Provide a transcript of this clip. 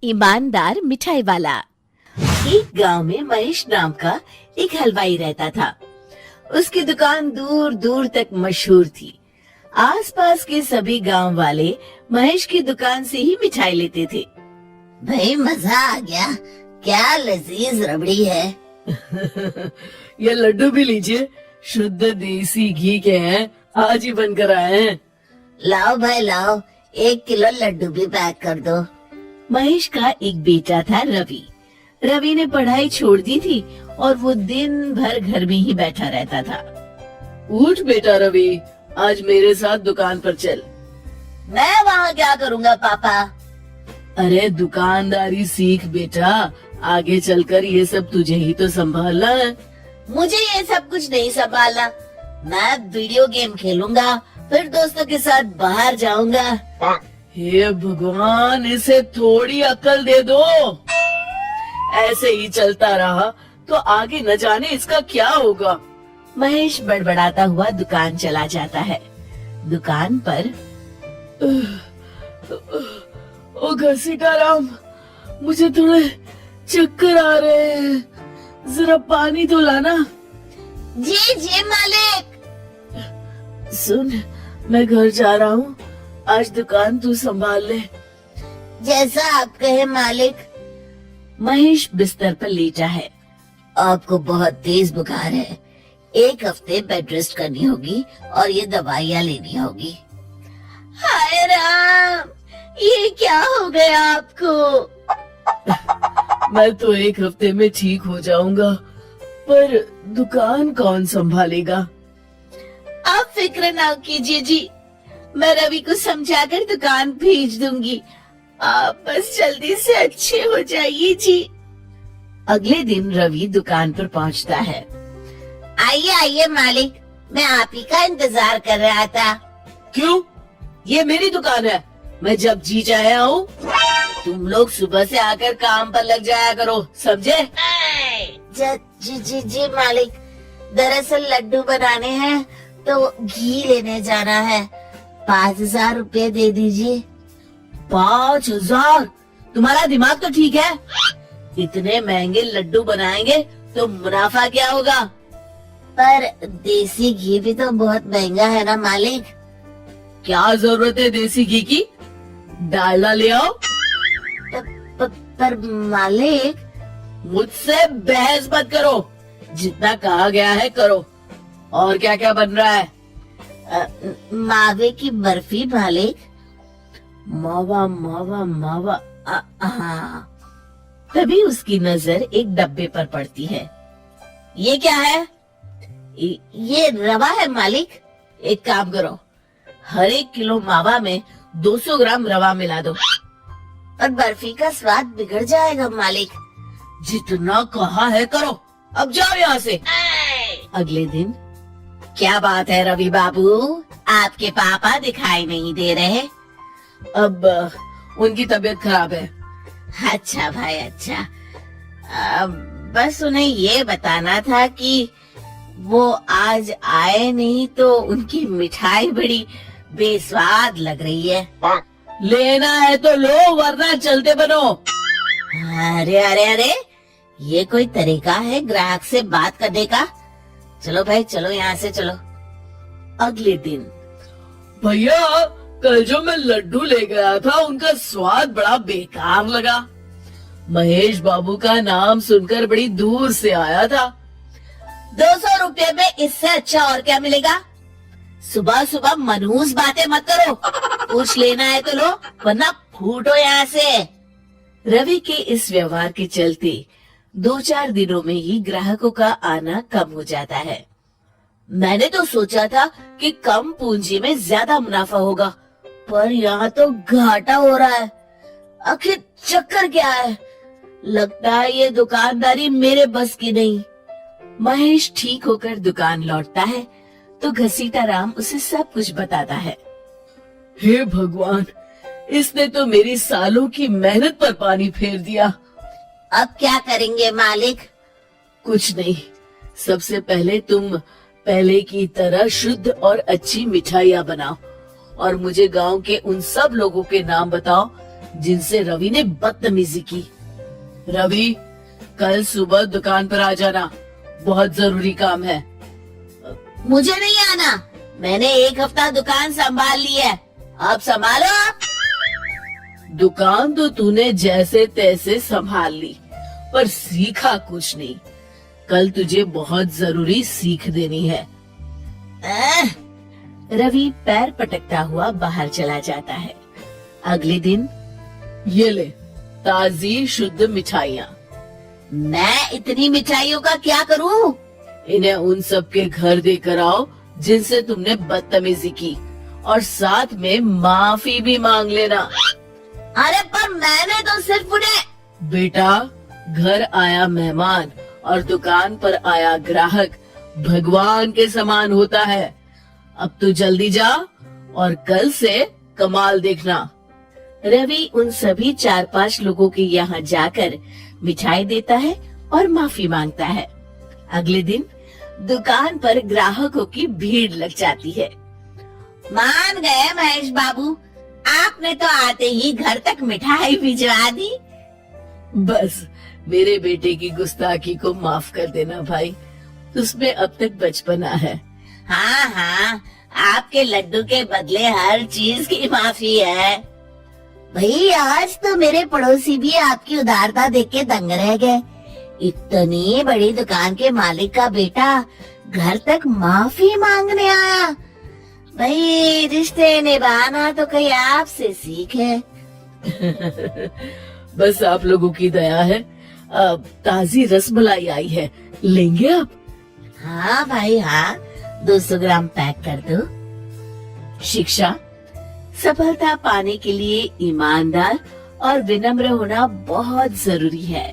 ईमानदार मिठाई वाला। एक गांव में महेश नाम का एक हलवाई रहता था। उसकी दुकान दूर दूर तक मशहूर थी। आसपास के सभी गांव वाले महेश की दुकान से ही मिठाई लेते थे। भाई मजा आ गया, क्या लजीज रबड़ी है। ये लड्डू भी लीजिए, शुद्ध देसी घी के हैं, आज ही बनकर आए हैं। लाओ भाई लाओ, 1 किलो लड्डू भी पैक कर दो। महेश का एक बेटा था रवि। रवि ने पढ़ाई छोड़ दी थी और वो दिन भर घर में ही बैठा रहता था। उठ बेटा रवि, आज मेरे साथ दुकान पर चल। मैं वहाँ क्या करूँगा पापा? अरे दुकानदारी सीख बेटा, आगे चलकर ये सब तुझे ही तो संभालना है। मुझे ये सब कुछ नहीं संभालना। मैं वीडियो गेम खेलूंगा, फिर दोस्तों के साथ बाहर जाऊंगा। हे भगवान, इसे थोड़ी अक्ल दे दो। ऐसे ही चलता रहा तो आगे न जाने इसका क्या होगा। महेश बड़बड़ाता हुआ दुकान चला जाता है। दुकान पर ओ घसीटा राम, मुझे थोड़े चक्कर आ रहे हैं, जरा पानी तो लाना। जी जी मालिक। सुन, मैं घर जा रहा हूँ, आज दुकान तू संभाल ले। जैसा आप कहे मालिक। महेश बिस्तर पर लेटा है। आपको बहुत तेज बुखार है, 1 हफ्ते बेड रेस्ट करनी होगी और ये दवाइयाँ लेनी होगी। हाय राम, ये क्या हो गया आपको? मैं तो 1 हफ्ते में ठीक हो जाऊंगा, पर दुकान कौन संभालेगा? आप फिक्र ना कीजिए जी, मैं रवि को समझाकर दुकान भेज दूंगी। आप बस जल्दी से अच्छे हो जाइए जी। अगले दिन रवि दुकान पर पहुंचता है। आइए आइए मालिक, मैं आप ही का इंतजार कर रहा था। क्यों? ये मेरी दुकान है, मैं जब जी चाहे आऊँ। तुम लोग सुबह से आकर काम पर लग जाया करो, समझे? जी जी जी मालिक, दरअसल लड्डू बनाने हैं तो घी लेने जाना है, 5000 रुपए दे दीजिए। 5000? तुम्हारा दिमाग तो ठीक है? इतने महंगे लड्डू बनाएंगे तो मुनाफा क्या होगा? पर देसी घी भी तो बहुत महंगा है ना मालिक। क्या जरूरत है देसी घी की? डालडा ले आओ। पर मालिक। मुझसे बहस मत करो, जितना कहा गया है करो। और क्या क्या बन रहा है? मावे की बर्फी मालिक। मावा मावा मावा। हाँ। तभी उसकी नजर एक डब्बे पर पड़ती है। ये क्या है? ये रवा है मालिक। एक काम करो, हर 1 किलो मावा में 200 ग्राम रवा मिला दो। और बर्फी का स्वाद बिगड़ जाएगा मालिक। जितना कहा है करो, अब जाओ यहाँ से। अगले दिन क्या बात है रवि बाबू, आपके पापा दिखाई नहीं दे रहे? अब उनकी तबीयत खराब है। अच्छा भाई अच्छा। बस उन्हें ये बताना था कि वो आज आए नहीं तो उनकी मिठाई बड़ी बेस्वाद लग रही है। लेना है तो लो, वरना चलते बनो। अरे अरे अरे, ये कोई तरीका है ग्राहक से बात करने का? चलो भाई चलो, यहाँ से चलो। अगले दिन भैया, कल जो मैं लड्डू ले गया था उनका स्वाद बड़ा बेकार लगा। महेश बाबू का नाम सुनकर बड़ी दूर से आया था। 200 रुपए में इससे अच्छा और क्या मिलेगा? सुबह सुबह मनहूस बातें मत करो, कुछ लेना है तो लो, वरना फूटो यहाँ से। रवि के इस व्यवहार के चलते 2-4 दिनों में ही ग्राहकों का आना कम हो जाता है। मैंने तो सोचा था कि कम पूंजी में ज्यादा मुनाफा होगा, पर यहाँ तो घाटा हो रहा है। आखिर चक्कर क्या है? लगता है ये दुकानदारी मेरे बस की नहीं। महेश ठीक होकर दुकान लौटता है तो घसीटा राम उसे सब कुछ बताता है। हे भगवान, इसने तो मेरी सालों की मेहनत पर पानी फेर दिया। अब क्या करेंगे मालिक? कुछ नहीं, सबसे पहले तुम पहले की तरह शुद्ध और अच्छी मिठाइयाँ बनाओ और मुझे गांव के उन सब लोगों के नाम बताओ जिनसे रवि ने बदतमीजी की। रवि, कल सुबह दुकान पर आ जाना, बहुत जरूरी काम है। मुझे नहीं आना, मैंने 1 हफ्ता दुकान संभाल ली है, अब संभालो आप। दुकान तो तूने जैसे तैसे संभाल ली, पर सीखा कुछ नहीं। कल तुझे बहुत जरूरी सीख देनी है। रवि पैर पटकता हुआ बाहर चला जाता है। अगले दिन ये ले ताजी शुद्ध मिठाइयाँ। मैं इतनी मिठाइयों का क्या करूं? इन्हें उन सब के घर देकर आओ जिनसे तुमने बदतमीजी की, और साथ में माफी भी मांग लेना। अरे पर मैंने तो सिर्फ उन्हें। बेटा, घर आया मेहमान और दुकान पर आया ग्राहक भगवान के समान होता है। अब तू जल्दी जा और कल से कमाल देखना। रवि उन सभी 4-5 लोगों के यहाँ जाकर मिठाई देता है और माफी मांगता है। अगले दिन दुकान पर ग्राहकों की भीड़ लग जाती है। मान गए महेश बाबू, आपने तो आते ही घर तक मिठाई भिजवा दी। बस मेरे बेटे की गुस्ताखी को माफ कर देना भाई, उसमें अब तक बचपना है। हाँ हाँ, आपके लड्डू के बदले हर चीज की माफी है। भाई आज तो मेरे पड़ोसी भी आपकी उदारता देख के दंग रह गए। इतनी बड़ी दुकान के मालिक का बेटा घर तक माफी मांगने आया। भाई रिश्ते निभाना तो कहीं आपसे सीखे। बस आप लोगों की दया है। अब ताजी रसमलाई आई है, लेंगे आप? हाँ भाई हाँ, 200 ग्राम पैक कर दो। शिक्षा, सफलता पाने के लिए ईमानदार और विनम्र होना बहुत जरूरी है।